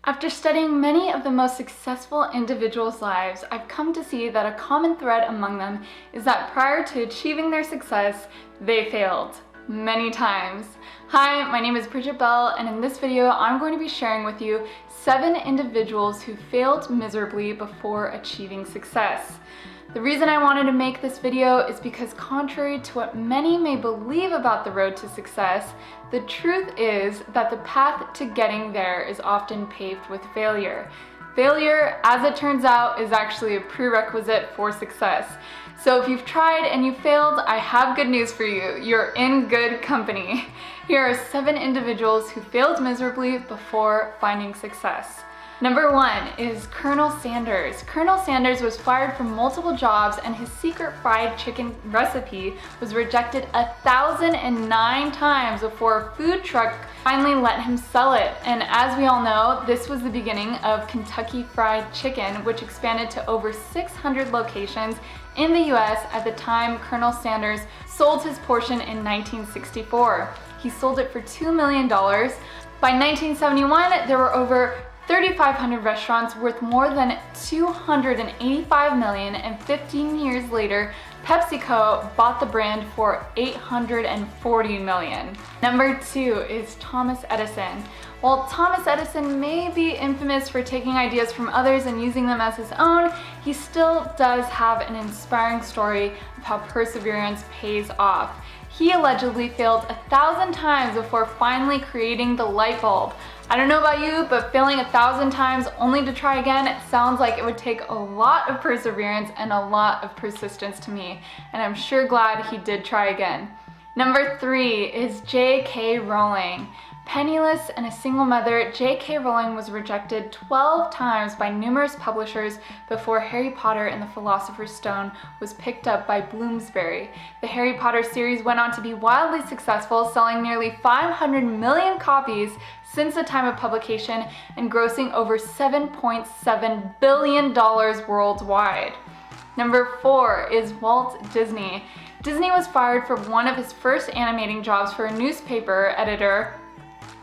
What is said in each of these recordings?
After studying many of the most successful individuals' lives, I've come to see that a common thread among them is that prior to achieving their success, they failed many times. Hi, my name is Brigitte Belle, and in this video, I'm going to be sharing with you 7 individuals who failed miserably before achieving success. The reason I wanted to make this video is because contrary to what many may believe about the road to success, the truth is that the path to getting there is often paved with failure. Failure, as it turns out, is actually a prerequisite for success. So if you've tried and you failed, I have good news for you. You're in good company. Here are 7 individuals who failed miserably before finding success. Number 1 is Colonel Sanders. Colonel Sanders was fired from multiple jobs and his secret fried chicken recipe was rejected 1,009 times before a food truck finally let him sell it. And as we all know, this was the beginning of Kentucky Fried Chicken, which expanded to over 600 locations in the US at the time Colonel Sanders sold his portion in 1964. He sold it for $2 million. By 1971, there were over 3,500 restaurants worth more than $285 million, and 15 years later, PepsiCo bought the brand for $840 million. Number 2 is Thomas Edison. While Thomas Edison may be infamous for taking ideas from others and using them as his own, he still does have an inspiring story of how perseverance pays off. He allegedly failed 1,000 times before finally creating the light bulb. I don't know about you, but failing 1,000 times only to try again, it sounds like it would take a lot of perseverance and a lot of persistence to me, and I'm sure glad he did try again. Number 3 is J.K. Rowling. Penniless and a single mother, J.K. Rowling was rejected 12 times by numerous publishers before Harry Potter and the Philosopher's Stone was picked up by Bloomsbury. The Harry Potter series went on to be wildly successful, selling nearly 500 million copies since the time of publication and grossing over $7.7 billion worldwide. Number 4 is Walt Disney. Disney was fired from one of his first animating jobs for a newspaper editor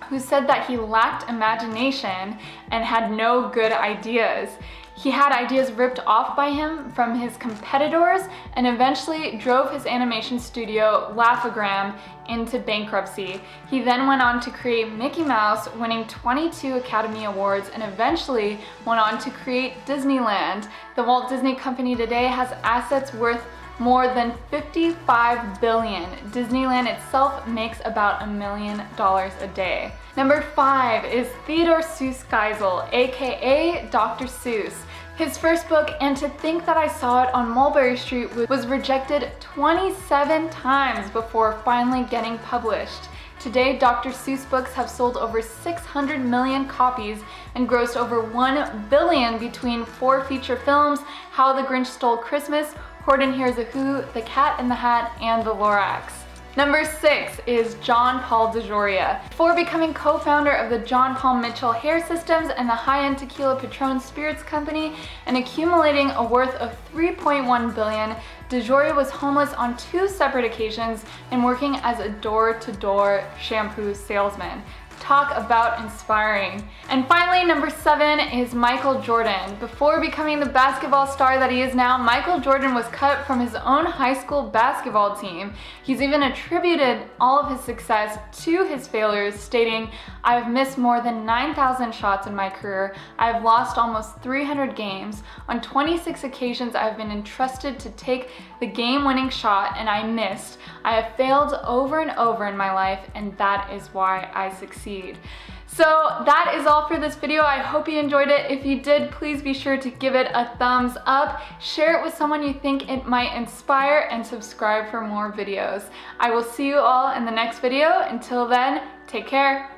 who said that he lacked imagination and had no good ideas. He had ideas ripped off by him from his competitors and eventually drove his animation studio, Laugh-O-Gram, into bankruptcy. He then went on to create Mickey Mouse, winning 22 Academy Awards, and eventually went on to create Disneyland. The Walt Disney Company today has assets worth more than $55 billion. Disneyland itself makes about $1 million a day. Number 5 is Theodore Seuss Geisel, aka Dr. Seuss. His first book, And to Think That I Saw It on Mulberry Street, was rejected 27 times before finally getting published. Today, Dr. Seuss books have sold over 600 million copies and grossed over $1 billion between 4 feature films, How the Grinch Stole Christmas, Horton Hears a Who, The Cat in the Hat, and The Lorax. Number 6 is John Paul DeJoria. Before becoming co-founder of the John Paul Mitchell Hair Systems and the high-end tequila Patron Spirits Company and accumulating a worth of $3.1 billion, DeJoria was homeless on 2 separate occasions and working as a door-to-door shampoo salesman. Talk about inspiring. And finally, number 7 is Michael Jordan. Before becoming the basketball star that he is now, Michael Jordan was cut from his own high school basketball team. He's even attributed all of his success to his failures, stating, "I have missed more than 9,000 shots in my career. I have lost almost 300 games. On 26 occasions, I have been entrusted to take the game-winning shot and I missed. I have failed over and over in my life, and that is why I succeed." So that is all for this video. I hope you enjoyed it. If you did, please be sure to give it a thumbs up, share it with someone you think it might inspire, and subscribe for more videos. I will see you all in the next video. Until then, take care.